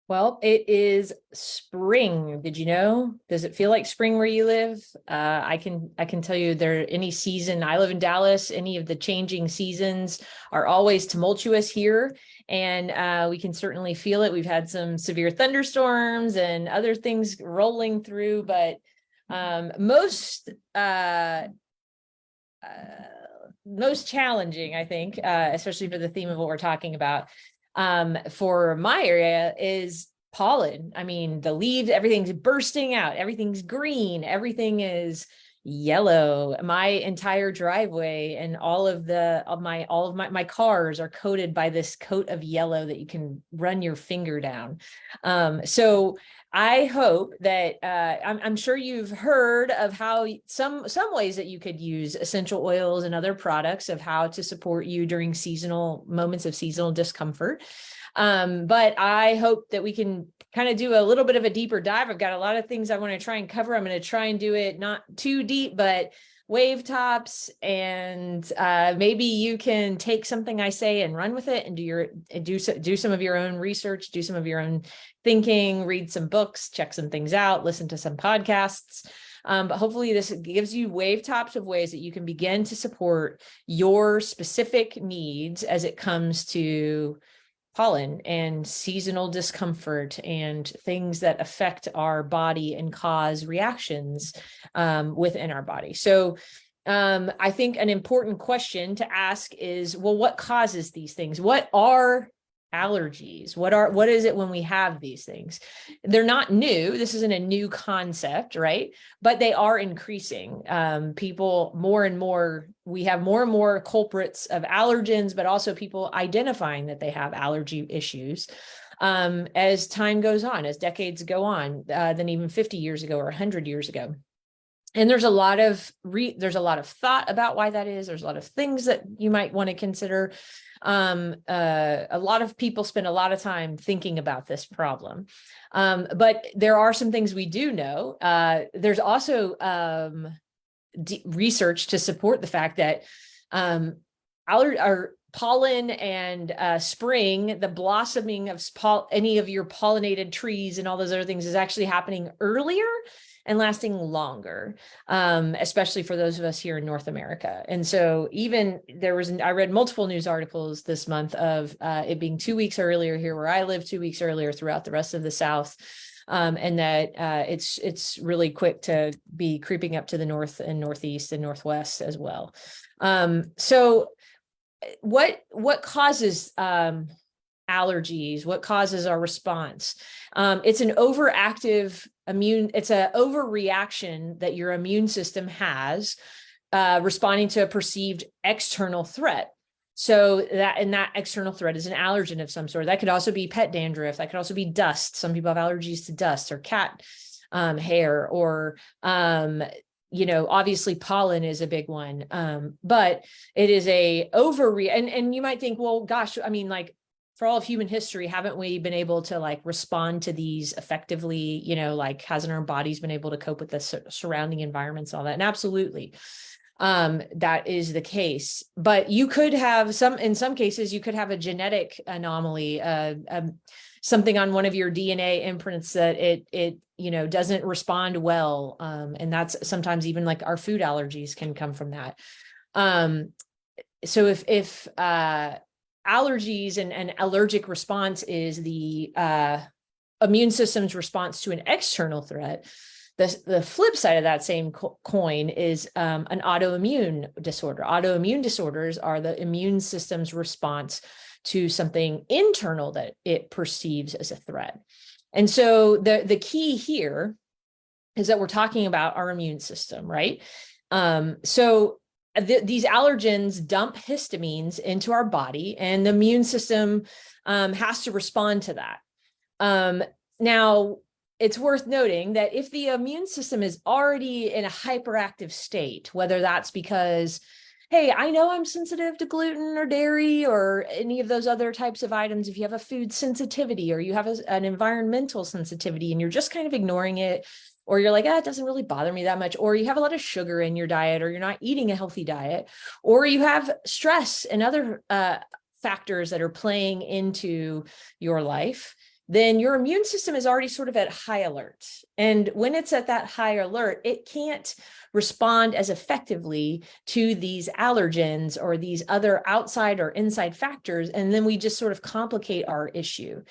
Well, it is spring. Did you know? Does it feel like spring where you live? I can tell you there any season. I live in Dallas. Any of the changing seasons are always tumultuous here, and we can certainly feel it. We've had some severe thunderstorms and other things rolling through, but most challenging, I think, especially for the theme of what we're talking about, for my area is pollen. I mean, the leaves, everything's bursting out, everything's green, everything is yellow. My entire driveway and all of my cars are coated by this coat of yellow that you can run your finger down. So I hope that I'm sure you've heard of how some ways that you could use essential oils and other products of how to support you during seasonal moments of seasonal discomfort. But I hope that we can kind of do a little bit of a deeper dive. I've got a lot of things I want to try and cover. I'm going to try and do it not too deep, but wave tops, and maybe you can take something I say and run with it and do some of your own research, do some of your own thinking, read some books, check some things out, listen to some podcasts. But hopefully this gives you wave tops of ways that you can begin to support your specific needs as it comes to pollen and seasonal discomfort and things that affect our body and cause reactions within our body. So I think an important question to ask is, well, what causes these things? What are allergies? What is it when we have these things? They're not new. This isn't a new concept, right? But they are increasing. People more and more, we have more and more culprits of allergens, but also people identifying that they have allergy issues as time goes on, as decades go on, than even 50 years ago or 100 years ago. And there's a lot of thought about why that is. There's a lot of things that you might want to consider. A lot of people spend a lot of time thinking about this problem. But there are some things we do know. There's also research to support the fact that our pollen and spring, the blossoming of any of your pollinated trees and all those other things is actually happening earlier and lasting longer, especially for those of us here in North America. And so even I read multiple news articles this month of it being 2 weeks earlier here where I live, 2 weeks earlier throughout the rest of the South. And that it's really quick to be creeping up to the north and northeast and northwest as well. So what causes allergies? What causes our response? It's an overactive it's an overreaction that your immune system has responding to a perceived external threat. So that external threat is an allergen of some sort. That could also be pet dandruff. That could also be dust. Some people have allergies to dust or cat hair, or obviously pollen is a big one. But it is and you might think, well, gosh, I mean, like, for all of human history, haven't we been able to like respond to these effectively? Like, hasn't our bodies been able to cope with the surrounding environments, all that? And absolutely, that is the case. But you could have in some cases, you could have a genetic anomaly, something on one of your DNA imprints that it doesn't respond well. And that's sometimes even like our food allergies can come from that. So if allergies and allergic response is the immune system's response to an external threat, the flip side of that same coin is an autoimmune disorder. Autoimmune disorders are the immune system's response to something internal that it perceives as a threat. And so the key here is that we're talking about our immune system, right? So these allergens dump histamines into our body, and the immune system has to respond to that. Now, it's worth noting that if the immune system is already in a hyperactive state, whether that's because, hey, I know I'm sensitive to gluten or dairy or any of those other types of items, if you have a food sensitivity or you have an environmental sensitivity and you're just kind of ignoring it, or you're like, it doesn't really bother me that much, or you have a lot of sugar in your diet, or you're not eating a healthy diet, or you have stress and other factors that are playing into your life, then your immune system is already sort of at high alert. And when it's at that high alert, it can't respond as effectively to these allergens or these other outside or inside factors. And then we just sort of complicate our issue.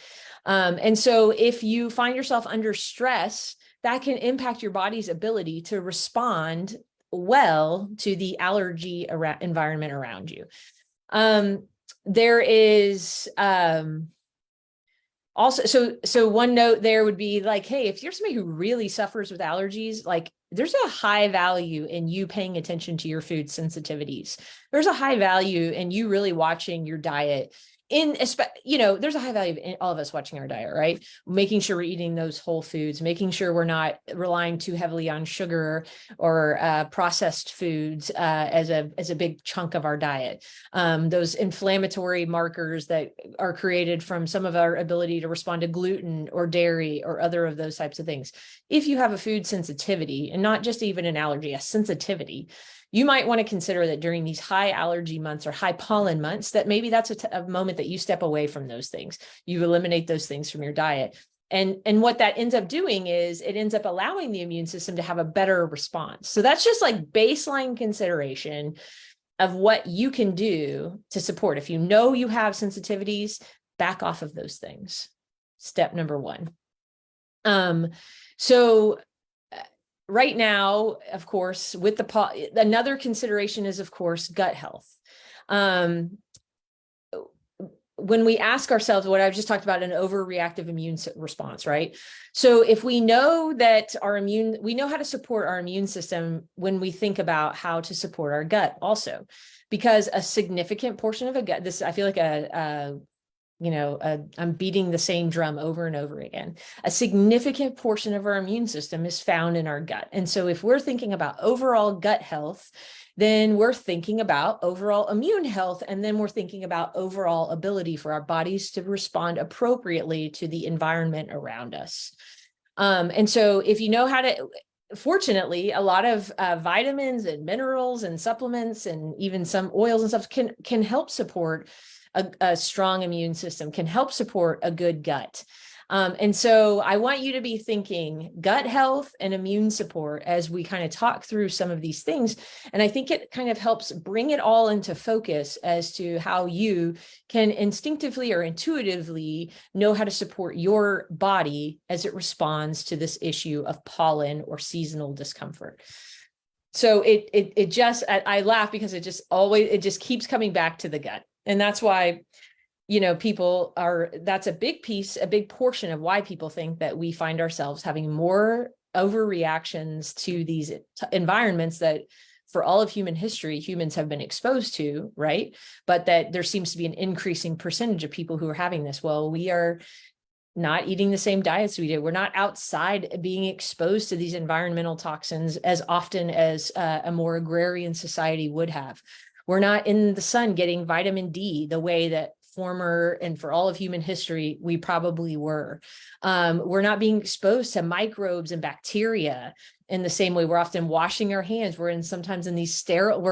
And so if you find yourself under stress, that can impact your body's ability to respond well to the allergy environment around you. There is also, so one note there would be like, hey, if you're somebody who really suffers with allergies, like there's a high value in you paying attention to your food sensitivities. There's a high value in you really watching your diet. There's a high value in all of us watching our diet, right? Making sure we're eating those whole foods, making sure we're not relying too heavily on sugar or processed foods as a big chunk of our diet. Those inflammatory markers that are created from some of our ability to respond to gluten or dairy or other of those types of things. If you have a food sensitivity, and not just even an allergy, a sensitivity, you might want to consider that during these high allergy months or high pollen months, that maybe that's a moment that you step away from those things. You eliminate those things from your diet. And what that ends up doing is it ends up allowing the immune system to have a better response. So that's just like baseline consideration of what you can do to support. If you know you have sensitivities, back off of those things. Step number one. Right now, of course, with another consideration is, of course, gut health. When we ask ourselves what I've just talked about, an overreactive immune response, right? So if we know that we know how to support our immune system when we think about how to support our gut also, because a significant portion of a gut, I feel like I'm beating the same drum over and over again. A significant portion of our immune system is found in our gut. And so if we're thinking about overall gut health, then we're thinking about overall immune health, and then we're thinking about overall ability for our bodies to respond appropriately to the environment around us. And so if you know how to, fortunately, a lot of vitamins and minerals and supplements and even some oils and stuff can help support a strong immune system, can help support a good gut. And so I want you to be thinking gut health and immune support as we kind of talk through some of these things. And I think it kind of helps bring it all into focus as to how you can instinctively or intuitively know how to support your body as it responds to this issue of pollen or seasonal discomfort. So I laugh because it just keeps coming back to the gut. And that's why, that's a big portion of why people think that we find ourselves having more overreactions to these environments that for all of human history, humans have been exposed to, right? But that there seems to be an increasing percentage of people who are having this. Well, we are not eating the same diets we do. We're not outside being exposed to these environmental toxins as often as a more agrarian society would have. We're not in the sun getting vitamin D the way that former and for all of human history, we probably were. We're not being exposed to microbes and bacteria in the same way. We're often washing our hands. We're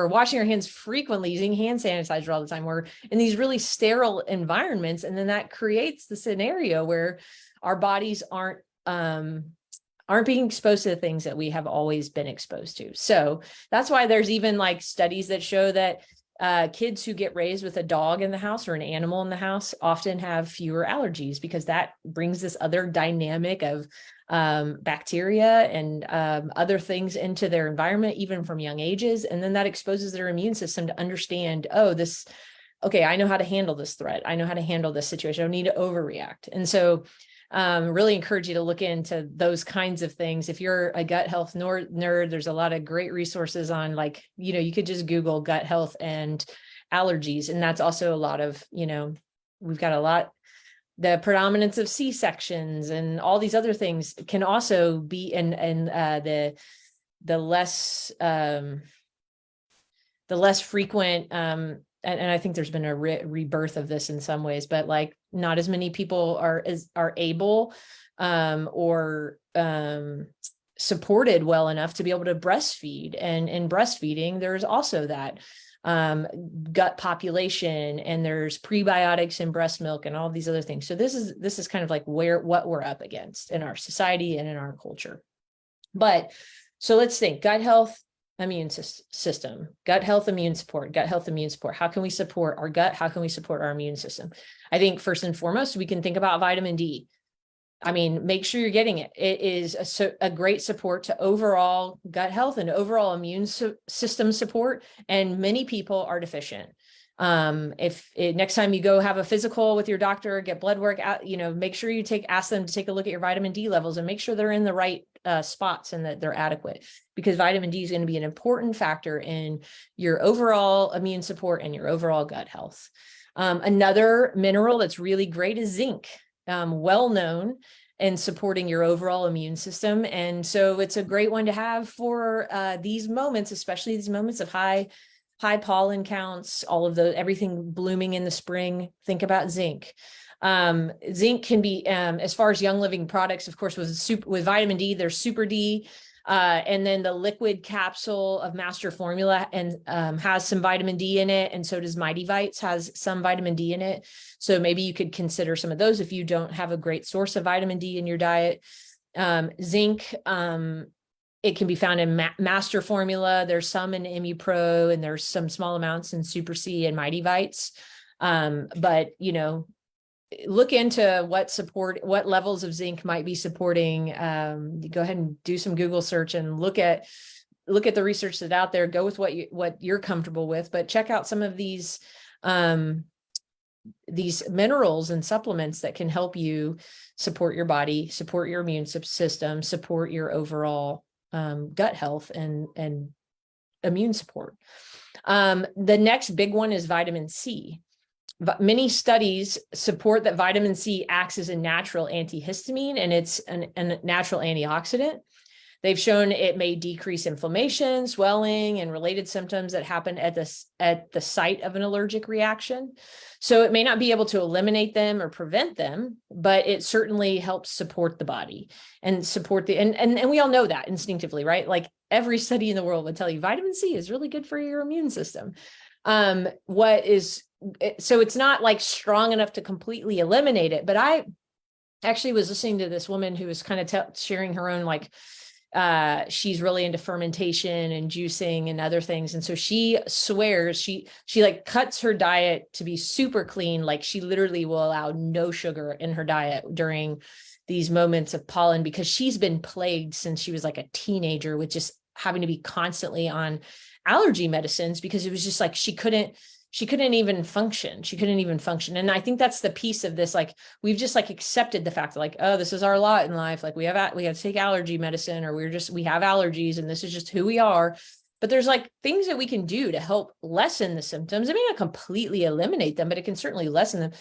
washing our hands frequently, using hand sanitizer all the time. We're in these really sterile environments. And then that creates the scenario where our bodies aren't being exposed to the things that we have always been exposed to. So that's why there's even like studies that show that kids who get raised with a dog in the house or an animal in the house often have fewer allergies, because that brings this other dynamic of bacteria and other things into their environment, even from young ages. And then that exposes their immune system to understand, okay, I know how to handle this threat. I know how to handle this situation. I don't need to overreact. And so really encourage you to look into those kinds of things. If you're a gut health nerd, there's a lot of great resources on, like, you could just Google gut health and allergies. And that's also a lot of, we've got the predominance of C-sections and all these other things can also be in the less frequent, and I think there's been a rebirth of this in some ways, but like not as many people are able or supported well enough to be able to breastfeed. And in breastfeeding, there's also that gut population, and there's prebiotics in breast milk and all these other things. So this is kind of like what we're up against in our society and in our culture. But so let's think gut health, immune system, gut health, immune support, gut health, immune support. How can we support our gut? How can we support our immune system? I think first and foremost, we can think about vitamin D. I mean, make sure you're getting it. It is a great support to overall gut health and overall immune system support. And many people are deficient. Next time you go have a physical with your doctor, get blood work out, make sure you ask them to take a look at your vitamin D levels and make sure they're in the right spots and that they're adequate, because vitamin D is going to be an important factor in your overall immune support and your overall gut health. Another mineral that's really great is zinc. Well known in supporting your overall immune system. And so it's a great one to have for these moments, especially these moments of high pollen counts, everything blooming in the spring. Think about zinc. Zinc can be, as far as Young Living products, of course, with vitamin D, there's Super D. And then the liquid capsule of Master Formula and has some vitamin D in it. And so does Mighty Vites, has some vitamin D in it. So maybe you could consider some of those if you don't have a great source of vitamin D in your diet. Zinc, it can be found in Master Formula. There's some in ImmuPro, and there's some small amounts in Super C and Mighty Vites. But, look into what levels of zinc might be supporting. Go ahead and do some Google search and look at the research that's out there. Go with what you're comfortable with, but check out some of these minerals and supplements that can help you support your body, support your immune system, support your overall gut health and immune support. The next big one is vitamin C. Many studies support that vitamin C acts as a natural antihistamine, and it's a natural antioxidant. They've shown it may decrease inflammation, swelling, and related symptoms that happen at the site of an allergic reaction. So it may not be able to eliminate them or prevent them, but it certainly helps support the body and support and we all know that instinctively, right? Like every study in the world would tell you vitamin C is really good for your immune system. So it's not like strong enough to completely eliminate it, but I actually was listening to this woman who was kind of sharing her own, she's really into fermentation and juicing and other things. And so she swears she like cuts her diet to be super clean. Like she literally will allow no sugar in her diet during these moments of pollen, because she's been plagued since she was like a teenager with just having to be constantly on allergy medicines, because it was just like she couldn't even function. She couldn't even function. And I think that's the piece of this. Like, we've just like accepted the fact that like, oh, this is our lot in life. Like we have to take allergy medicine, or we have allergies and this is just who we are. But there's like things that we can do to help lessen the symptoms. It may not completely eliminate them, but it can certainly lessen them.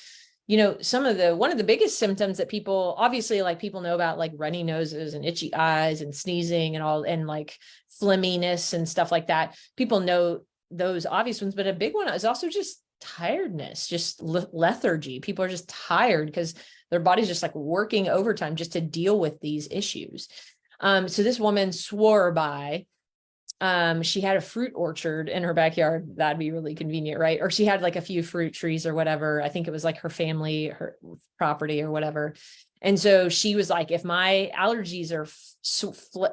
One of the biggest symptoms that people know about, like runny noses and itchy eyes and sneezing and all, and like phlegminess and stuff like that. People know those obvious ones, but a big one is also just tiredness, just lethargy. People are just tired because their body's just like working overtime just to deal with these issues. So this woman swore by, she had a fruit orchard in her backyard. That'd be really convenient, right? Or she had like a few fruit trees or whatever. I think it was like her property or whatever. And so she was like, if my allergies are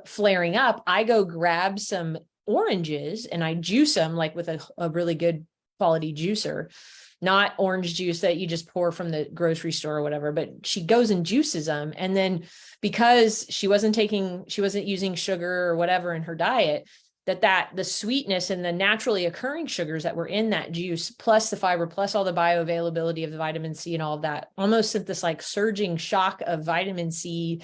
flaring up, I go grab some oranges and I juice them like with a really good quality juicer, not orange juice that you just pour from the grocery store or whatever, but she goes and juices them. And then because she wasn't using sugar or whatever in her diet, that the sweetness and the naturally occurring sugars that were in that juice, plus the fiber, plus all the bioavailability of the vitamin C and all of that, almost sent this like surging shock of vitamin C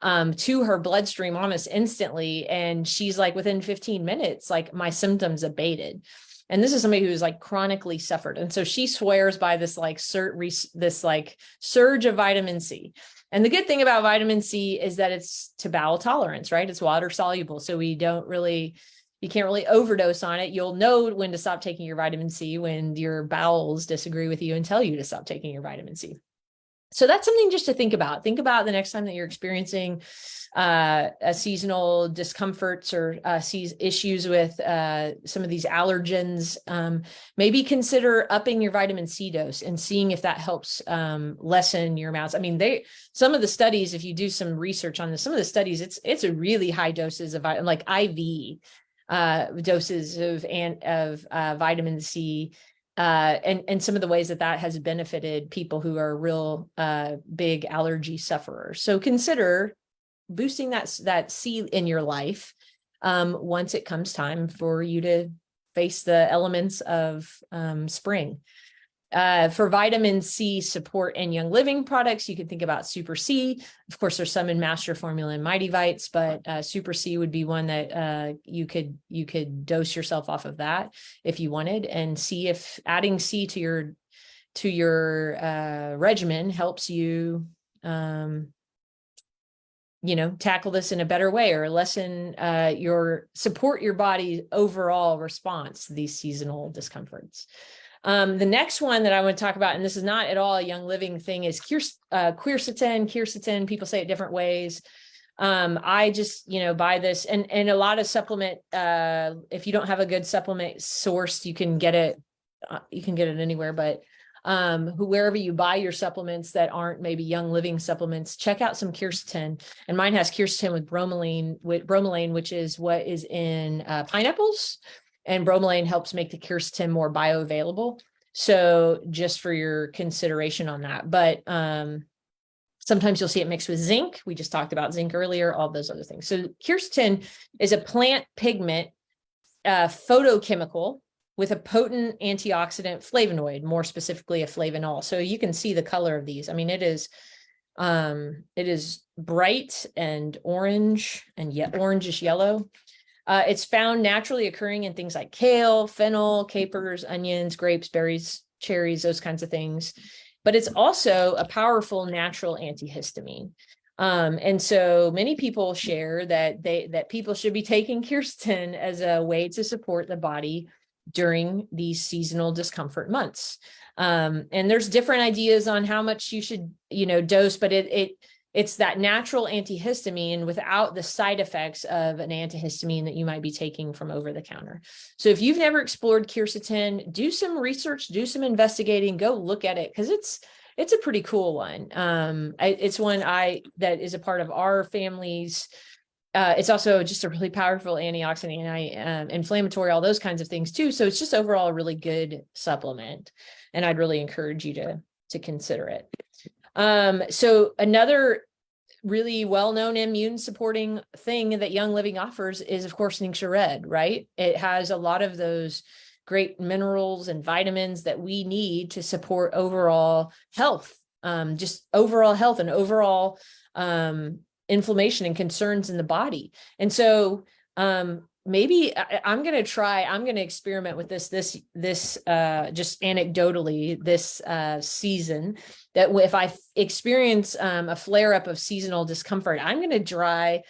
to her bloodstream almost instantly. And she's like, within 15 minutes, like my symptoms abated. And this is somebody who's like chronically suffered. And so she swears by this like surge of vitamin C. And the good thing about vitamin C is that it's to bowel tolerance, right? It's water soluble. So you can't really overdose on it. You'll know when to stop taking your vitamin C when your bowels disagree with you and tell you to stop taking your vitamin C. So that's something just to think about. Think about the next time that you're experiencing a seasonal discomforts or issues with some of these allergens. Maybe consider upping your vitamin C dose and seeing if that helps lessen your amounts. I mean, some of the studies, if you do some research on this, some of the studies, it's a really high doses of like IV doses of vitamin C. And some of the ways that has benefited people who are real big allergy sufferers. So consider boosting that C in your life once it comes time for you to face the elements of spring. For vitamin C support and Young Living products, you can think about Super C. Of course, there's some in Master Formula and Mighty Vites, but Super C would be one that you could dose yourself off of that if you wanted, and see if adding C to your regimen helps you tackle this in a better way, or lessen support your body's overall response to these seasonal discomforts. The next one that I want to talk about, and this is not at all a Young Living thing, is quercetin. People say it different ways. I just, buy this and a lot of supplement. If you don't have a good supplement source, you can get it anywhere, but wherever you buy your supplements that aren't maybe Young Living supplements, check out some quercetin. And mine has quercetin with bromelain, which is what is in pineapples. And bromelain helps make the quercetin more bioavailable. So just for your consideration on that. But sometimes you'll see it mixed with zinc. We just talked about zinc earlier, all those other things. So quercetin is a plant pigment photochemical with a potent antioxidant flavonoid, more specifically a flavanol. So you can see the color of these. I mean, it is bright and orange and orangish yellow. It's found naturally occurring in things like kale, fennel, capers, onions, grapes, berries, cherries, those kinds of things. But it's also a powerful natural antihistamine. And so many people share that people should be taking quercetin as a way to support the body during these seasonal discomfort months. And there's different ideas on how much you should, dose, but it's that natural antihistamine without the side effects of an antihistamine that you might be taking from over the counter. So if you've never explored quercetin, do some research, do some investigating, go look at it, because it's a pretty cool one. It's one that is a part of our family's. It's also just a really powerful antioxidant, anti-inflammatory, all those kinds of things too. So it's just overall a really good supplement, and I'd really encourage you to consider it. So another really well-known immune supporting thing that Young Living offers is, of course, Ningxia Red, right? It has a lot of those great minerals and vitamins that we need to support overall health, just overall health and overall inflammation and concerns in the body. And so maybe I'm going to experiment with this just anecdotally this season, that if I experience a flare up of seasonal discomfort, I'm going to try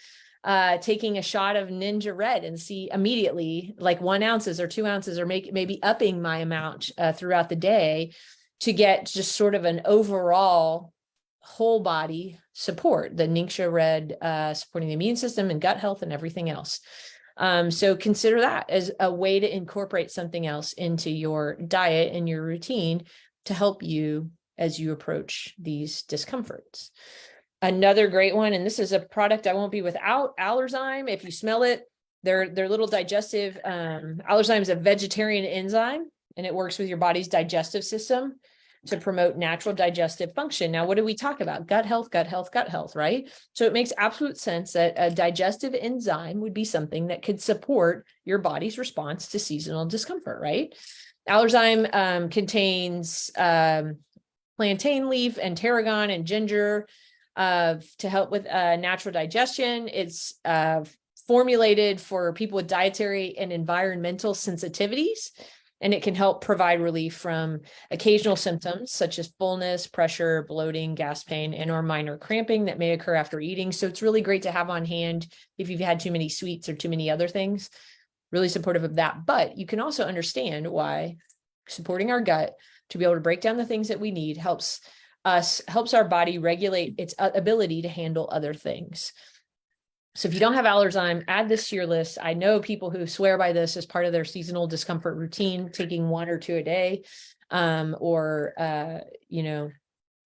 taking a shot of Ningxia Red and see immediately, like 1 ounce or 2 ounces, or maybe upping my amount throughout the day to get just sort of an overall whole body support, the Ningxia Red supporting the immune system and gut health and everything else. So consider that as a way to incorporate something else into your diet and your routine to help you as you approach these discomforts. Another great one, and this is a product I won't be without, Allerzyme. If you smell it, they're little digestive. Allerzyme is a vegetarian enzyme, and it works with your body's digestive system to promote natural digestive function. Now, what do we talk about? Gut health, right? So it makes absolute sense that a digestive enzyme would be something that could support your body's response to seasonal discomfort, right? Allerzyme contains plantain leaf and tarragon and ginger to help with natural digestion. It's formulated for people with dietary and environmental sensitivities, and it can help provide relief from occasional symptoms such as fullness, pressure, bloating, gas pain, and or minor cramping that may occur after eating. So it's really great to have on hand if you've had too many sweets or too many other things. Really supportive of that. But you can also understand why supporting our gut to be able to break down the things that we need helps us, helps our body regulate its ability to handle other things. So if you don't have Allerzyme, add this to your list. I know people who swear by this as part of their seasonal discomfort routine, taking 1 or 2 a day, or you know,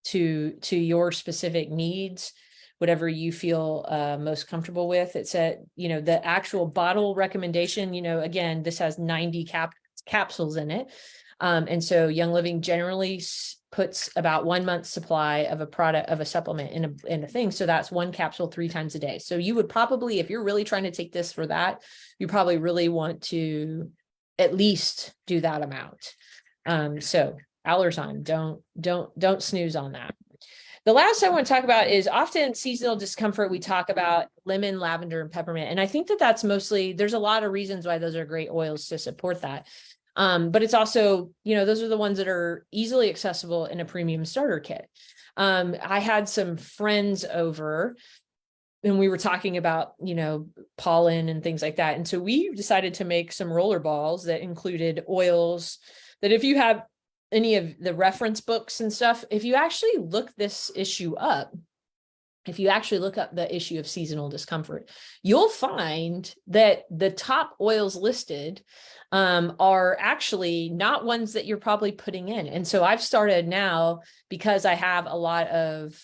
to your specific needs, whatever you feel most comfortable with. It's you know, the actual bottle recommendation, you know, again, this has 90 capsules in it. And so Young Living generally puts about 1 month's supply of a product, of a supplement in a thing. So that's 1 capsule 3 times a day. So you would probably, if you're really trying to take this for that, you probably really want to at least do that amount. So Allerzyme, don't snooze on that. The last I want to talk about is often seasonal discomfort. We talk about lemon, lavender, and peppermint. And I think that that's mostly, there's a lot of reasons why those are great oils to support that. But it's also, you know, those are the ones that are easily accessible in a premium starter kit. I had some friends over and we were talking about, you know, pollen and things like that. And so we decided to make some roller balls that included oils that, if you have any of the reference books and stuff, if you actually look this issue up, if you actually look up the issue of seasonal discomfort, you'll find that the top oils listed are actually not ones that you're probably putting in. And so I've started now, because I have a lot of,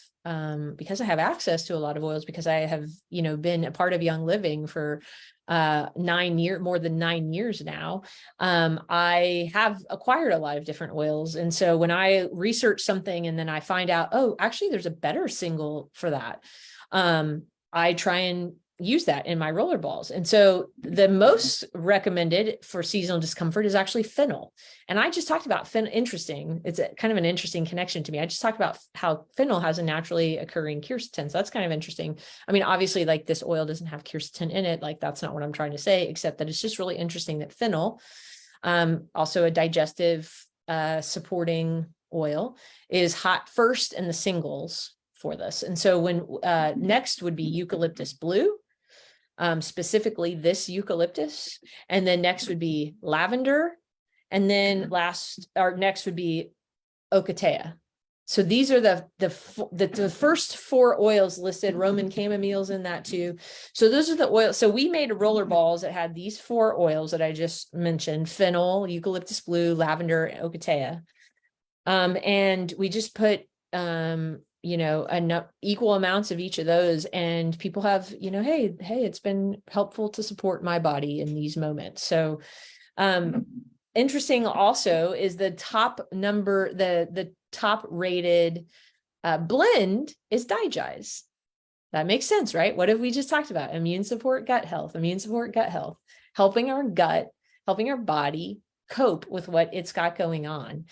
because I have access to a lot of oils, because I have, you know, been a part of Young Living for more than 9 years now. I have acquired a lot of different oils. And so when I research something and then I find out, oh, actually there's a better single for that, I try and use that in my roller balls. And so the most recommended for seasonal discomfort is actually fennel. And I just talked about fennel. Interesting. It's kind of an interesting connection to me. I just talked about how fennel has a naturally occurring quercetin. So that's kind of interesting. I mean, obviously, like, this oil doesn't have quercetin in it. Like, that's not what I'm trying to say, except that it's just really interesting that fennel, also a digestive supporting oil, is hot first in the singles for this. And so when next would be eucalyptus blue, specifically this eucalyptus, and then next would be lavender, and then next would be ocotea. So these are the first 4 oils listed. Roman chamomile's in that too. So those are the oils. So we made roller balls that had these 4 oils that I just mentioned: fennel, eucalyptus blue, lavender, and ocotea. And we just put you know, enough equal amounts of each of those, and people have, you know, hey, it's been helpful to support my body in these moments. So interesting also is the top number, the top rated blend is Digize. That makes sense, right? What have we just talked about? Immune support, gut health, helping our gut, helping our body cope with what it's got going on.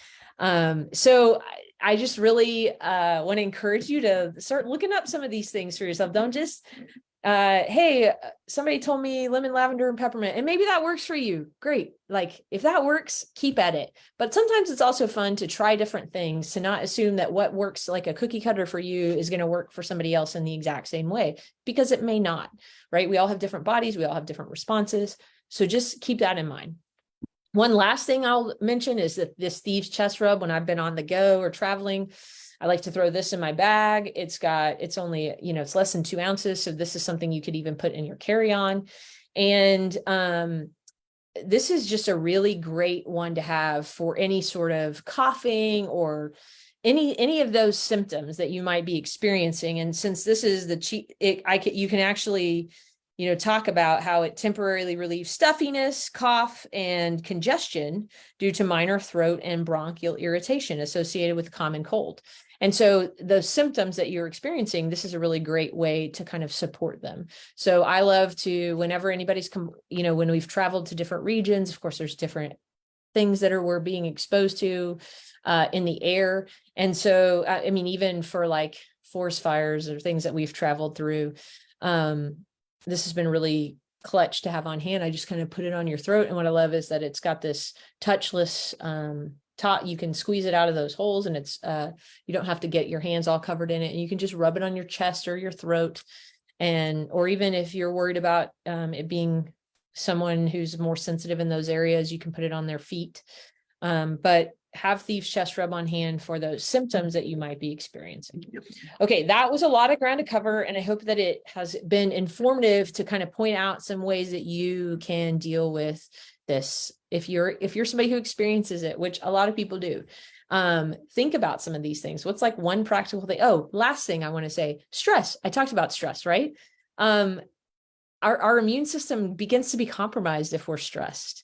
So I just really want to encourage you to start looking up some of these things for yourself. Don't just, hey, somebody told me lemon, lavender, and peppermint, and maybe that works for you. Great. Like, if that works, keep at it. But sometimes it's also fun to try different things, to not assume that what works like a cookie cutter for you is going to work for somebody else in the exact same way, because it may not, right? We all have different bodies. We all have different responses. So just keep that in mind. One last thing I'll mention is that this Thieves Chest Rub, when I've been on the go or traveling, I like to throw this in my bag. It's only, you know, it's less than 2 ounces. So this is something you could even put in your carry-on. And this is just a really great one to have for any sort of coughing or any of those symptoms that you might be experiencing. And since this is you can actually, you know, talk about how it temporarily relieves stuffiness, cough, and congestion due to minor throat and bronchial irritation associated with common cold. And so the symptoms that you're experiencing, this is a really great way to kind of support them. So I love to, whenever anybody's you know, when we've traveled to different regions, of course, there's different things that we're being exposed to in the air. And so, I mean, even for like forest fires or things that we've traveled through, this has been really clutch to have on hand. I just kind of put it on your throat. And what I love is that it's got this touchless top. You can squeeze it out of those holes, and it's you don't have to get your hands all covered in it. And you can just rub it on your chest or your throat. Or even if you're worried about it being someone who's more sensitive in those areas, you can put it on their feet. But have Thief's Chest rub on hand for those symptoms that you might be experiencing. Okay, that was a lot of ground to cover, and I hope that it has been informative to kind of point out some ways that you can deal with this. If you're somebody who experiences it, which a lot of people do, think about some of these things. What's like one practical thing? Oh, last thing I want to say, stress. I talked about stress, right? Our immune system begins to be compromised if we're stressed.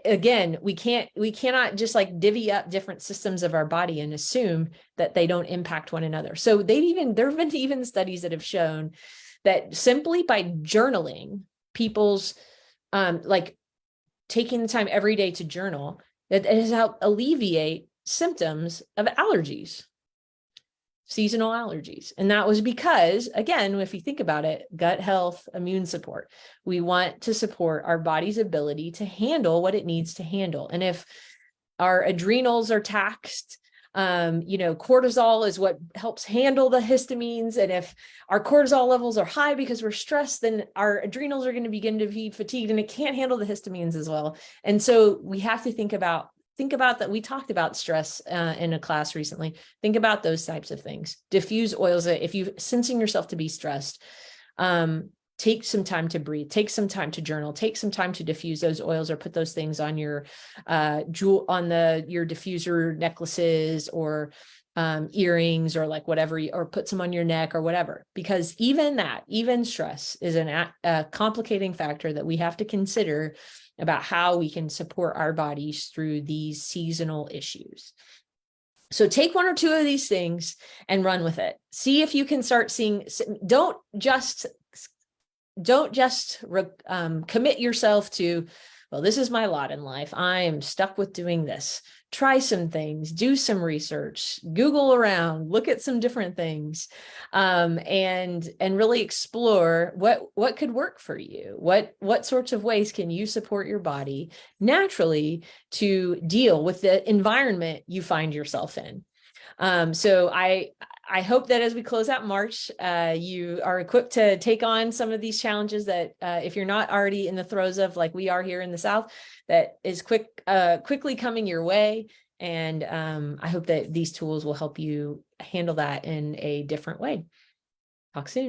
Again, we cannot just like divvy up different systems of our body and assume that they don't impact one another. So there have been even studies that have shown that simply by journaling, people's like taking the time every day to journal, that it has helped alleviate symptoms of allergies, seasonal allergies. And that was because, again, if you think about it, gut health, immune support, we want to support our body's ability to handle what it needs to handle. And if our adrenals are taxed, cortisol is what helps handle the histamines. And if our cortisol levels are high because we're stressed, then our adrenals are going to begin to be fatigued and it can't handle the histamines as well. And so we have to think about that. We talked about stress in a class recently. Think about those types of things. Diffuse oils. If you're sensing yourself to be stressed, take some time to breathe, take some time to journal, take some time to diffuse those oils, or put those things on your your diffuser necklaces or earrings, or like whatever, or put some on your neck or whatever, because even stress is a complicating factor that we have to consider about how we can support our bodies through these seasonal issues. So take one or two of these things and run with it. See if you can start seeing, don't just commit yourself to, well, this is my lot in life, I am stuck with doing this. Try some things, do some research, Google around, look at some different things, and really explore what could work for you. What sorts of ways can you support your body naturally to deal with the environment you find yourself in? So I hope that as we close out March, you are equipped to take on some of these challenges that if you're not already in the throes of, like we are here in the South, that is quickly coming your way. And I hope that these tools will help you handle that in a different way. Talk soon.